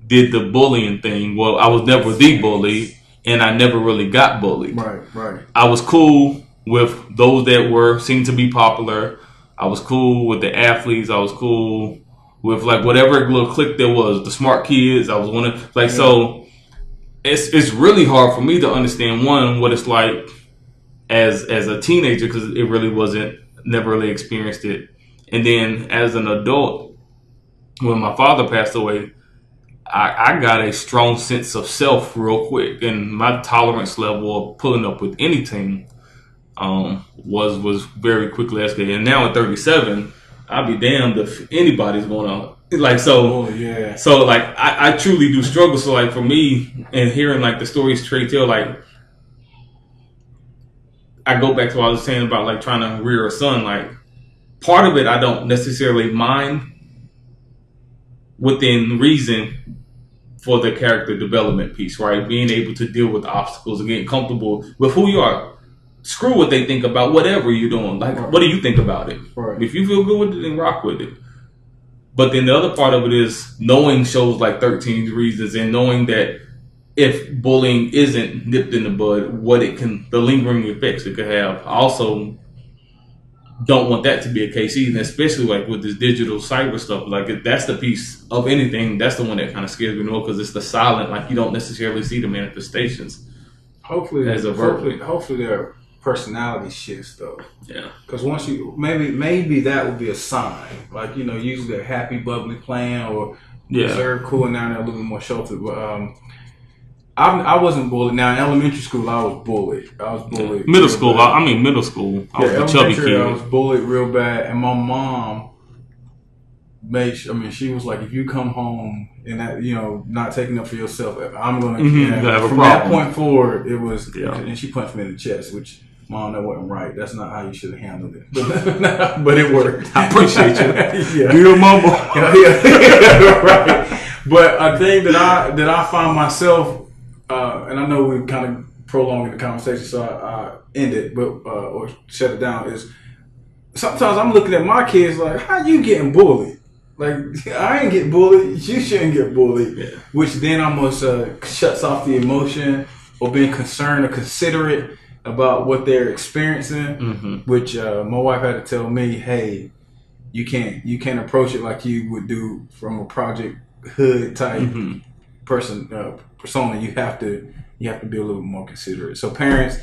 S1: did the bullying thing. Well, I was never the bully, and I never really got bullied.
S5: Right.
S1: I was cool with those that seemed to be popular. I was cool with the athletes. I was cool with like whatever little clique there was. The smart kids. I was one of like so. It's really hard for me to understand what it's like as a teenager, because it really never really experienced it. And then as an adult, when my father passed away, I got a strong sense of self real quick, and my tolerance level of pulling up with anything was very quickly escalated. And now at 37, I'll be damned if anybody's going on. Like, so, so like, I truly do struggle. So like for me, and hearing like the stories Trey tell, like, I go back to what I was saying about like trying to rear a son. Like, part of it I don't necessarily mind within reason for the character development piece, right? Being able to deal with obstacles and getting comfortable with who you are. Screw what they think about whatever you're doing. Like, what do you think about it?
S5: Right.
S1: If you feel good with it, then rock with it. But then the other part of it is knowing shows like 13 Reasons, and knowing that if bullying isn't nipped in the bud, the lingering effects it could have. I also don't want that to be a case either, especially like with this digital cyber stuff. Like, if that's the piece of anything, that's the one that kind of scares me more, because it's the silent, like you don't necessarily see the manifestations.
S5: Hopefully there are personality shifts though.
S1: Yeah. Because
S5: once you maybe that would be a sign. Like, usually they're happy, bubbly playing, or reserved, cool, now they're a little bit more sheltered. But I wasn't bullied. Now in elementary school, I was bullied. Middle school,
S1: bad. Middle school, I was a chubby kid.
S5: I was bullied real bad, and my mom she was like, if you come home and that, not taking up for yourself, I'm gonna have a from problem. That point forward, it was, and she punched me in the chest, which, Mom, that wasn't right. That's not how you should have handled it. But it worked.
S1: I appreciate you.
S5: Yeah.
S1: Real mumble.
S5: Right. But a thing that I find myself, and I know we kind of prolonging the conversation, so I end it, but or shut it down. Is sometimes I'm looking at my kids like, how you getting bullied? Like, I ain't get bullied. You shouldn't get bullied. Yeah. Which then almost shuts off the emotion or being concerned or considerate about what they're experiencing. Mm-hmm. Which my wife had to tell me, hey, you can't approach it like you would do from a Project Hood type persona. You have to be a little bit more considerate. So parents,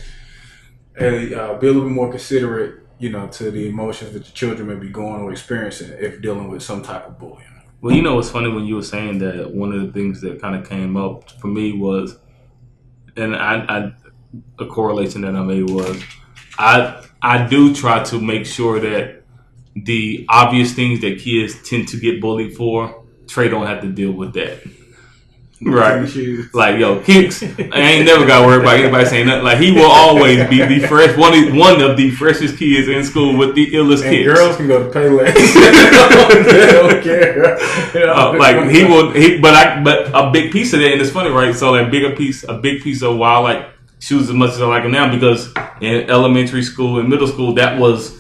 S5: be a little bit more considerate, to the emotions that the children may be going or experiencing if dealing with some type of bullying.
S1: Well, it's funny when you were saying that. One of the things that kind of came up for me was, and a correlation that I made was, I do try to make sure that the obvious things that kids tend to get bullied for, Trey don't have to deal with that. Right. Like, yo, kicks, I ain't never got to worry about anybody saying nothing. Like, he will always be the fresh one of the freshest kids in school with the illest
S5: and
S1: kids.
S5: Girls can go to Payless. They don't care.
S1: Like, but a big piece of that, and it's funny, right? So a big piece of why I like shoes as much as I like them now, because in elementary school and middle school, that was,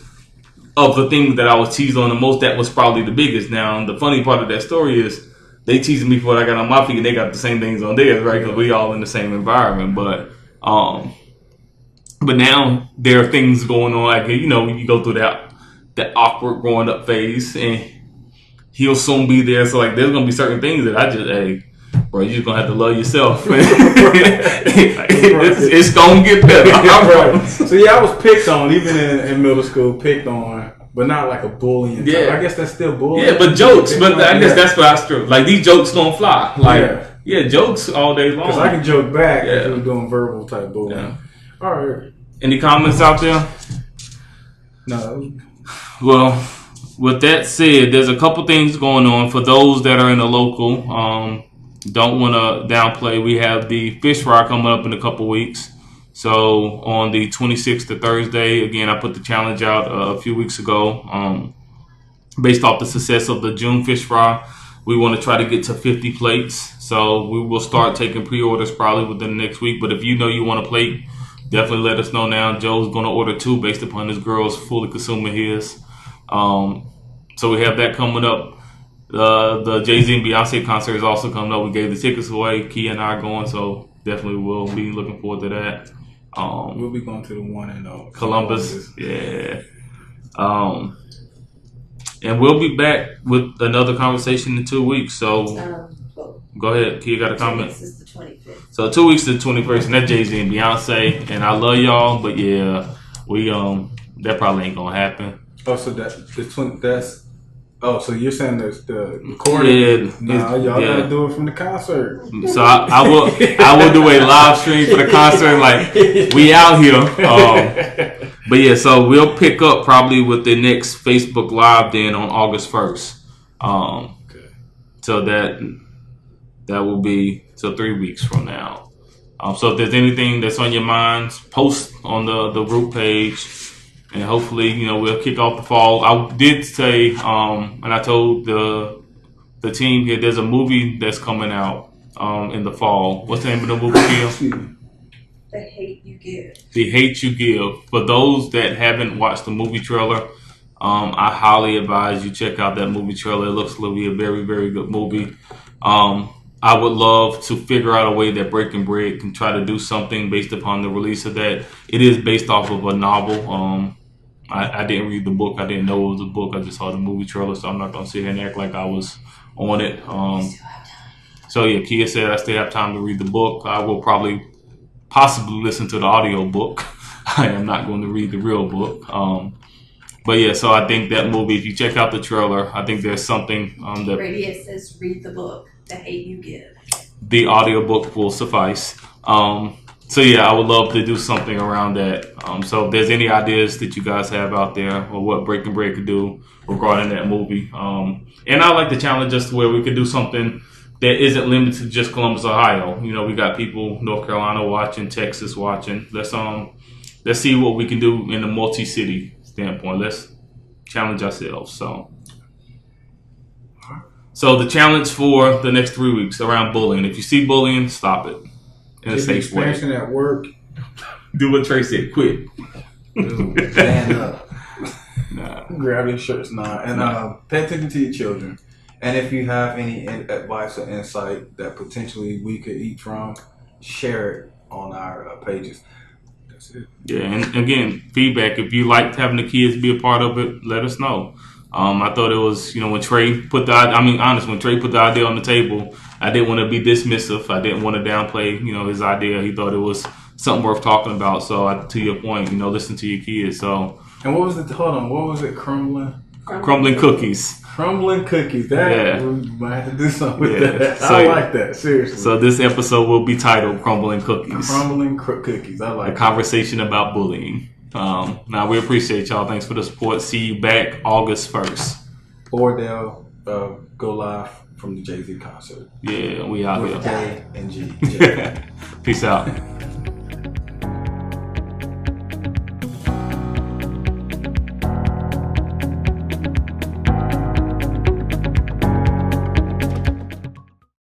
S1: of the things that I was teased on the most, that was probably the biggest. Now, the funny part of that story is, they teasing me for what I got on my feet, and they got the same things on theirs, right? Because we all in the same environment. But now there are things going on, like, you go through that awkward growing up phase, and he'll soon be there. So, like, there's gonna be certain things that I just, hey, bro, you just gonna have to love yourself. It's gonna get better.
S5: Right. So yeah, I was picked on even in middle school, but not like a bullying. Yeah, I guess that's still bullying.
S1: Yeah, but jokes. But I guess that's what I struggle. Like, these jokes don't fly. Like, jokes all day long.
S5: Because I can joke back if we're doing verbal type bullying. Yeah. All right.
S1: Any comments out there?
S5: No.
S1: Well, with that said, there's a couple things going on for those that are in the local. Don't want to downplay. We have the fish fry coming up in a couple weeks. So on the 26th of Thursday, again, I put the challenge out a few weeks ago. Based off the success of the June fish fry, we want to try to get to 50 plates. So we will start taking pre-orders probably within the next week. But if you want a plate, definitely let us know now. Joe's going to order 2 based upon his girls fully consuming his. So we have that coming up. The Jay-Z and Beyonce concert is also coming up. We gave the tickets away. Kia and I are going, so definitely we'll be looking forward to that.
S5: We'll be going to the one in
S1: Columbus. Yeah. And we'll be back with another conversation in 2 weeks. So go ahead. Kia got a comment?
S6: 2 weeks is the 25th.
S1: So 2 weeks to the 21st, and that's Jay-Z and Beyonce. And I love y'all, but yeah, we that probably ain't gonna happen.
S5: Oh, so so you're saying there's the recording?
S1: Yeah,
S5: y'all gotta do it from the concert.
S1: So I will do a live stream for the concert. Like, we out here. But yeah, so we'll pick up probably with the next Facebook Live then on August 1st.
S5: Okay.
S1: So that will be 3 weeks from now. So if there's anything that's on your minds, post on the group page. And hopefully, we'll kick off the fall. I did say, and I told the team here, there's a movie that's coming out in the fall. What's the name of the movie, Phil?
S6: The Hate You Give.
S1: The Hate You Give. For those that haven't watched the movie trailer, I highly advise you check out that movie trailer. It looks to be a very, very good movie. I would love to figure out a way that Breaking Bread can try to do something based upon the release of that. It is based off of a novel. I didn't read the book. I didn't know it was a book. I just saw the movie trailer, so I'm not going to sit here and act like I was on it. So yeah, Kia said I still have time to read the book. I will possibly listen to the audio book. I am not going to read the real book. But yeah, so I think that movie, if you check out the trailer, I think there's something that...
S6: Radius says read the book, The Hate You Give.
S1: The audiobook will suffice. So yeah, I would love to do something around that. So if there's any ideas that you guys have out there or what Breaking Bread could do regarding that movie. And I like to challenge us to where we could do something that isn't limited to just Columbus, Ohio. We got people North Carolina watching, Texas watching. Let's see what we can do in a multi-city standpoint. Let's challenge ourselves. So the challenge for the next 3 weeks around bullying: if you see bullying, stop it in a
S5: If you're
S1: safe way.
S5: experiencing at work,
S1: Do what Trey said. Quit.
S5: stand up.
S1: Nah.
S5: Grab your shirts, and pay attention to your children. And if you have any advice or insight that potentially we could eat from, share it on our pages. That's it.
S1: Yeah, and again, feedback. If you liked having the kids be a part of it, let us know. I thought it was, when Trey put when Trey put the idea on the table, I didn't want to be dismissive. I didn't want to downplay, his idea. He thought it was something worth talking about. So to your point, listen to your kids. So.
S5: And what was it? Hold on. What was it?
S1: Crumbling cookies.
S5: Crumbling cookies. That we might have to do something with that.
S1: So,
S5: I like that. Seriously.
S1: So this episode will be titled "Crumbling Cookies."
S5: Crumbling cookies. I like
S1: a conversation about bullying. Now we appreciate y'all. Thanks for the support. See you back August 1st.
S5: Or they'll go live from the Jay-Z concert.
S1: Yeah, we out
S5: with
S1: here.
S5: J and G.
S1: Peace out.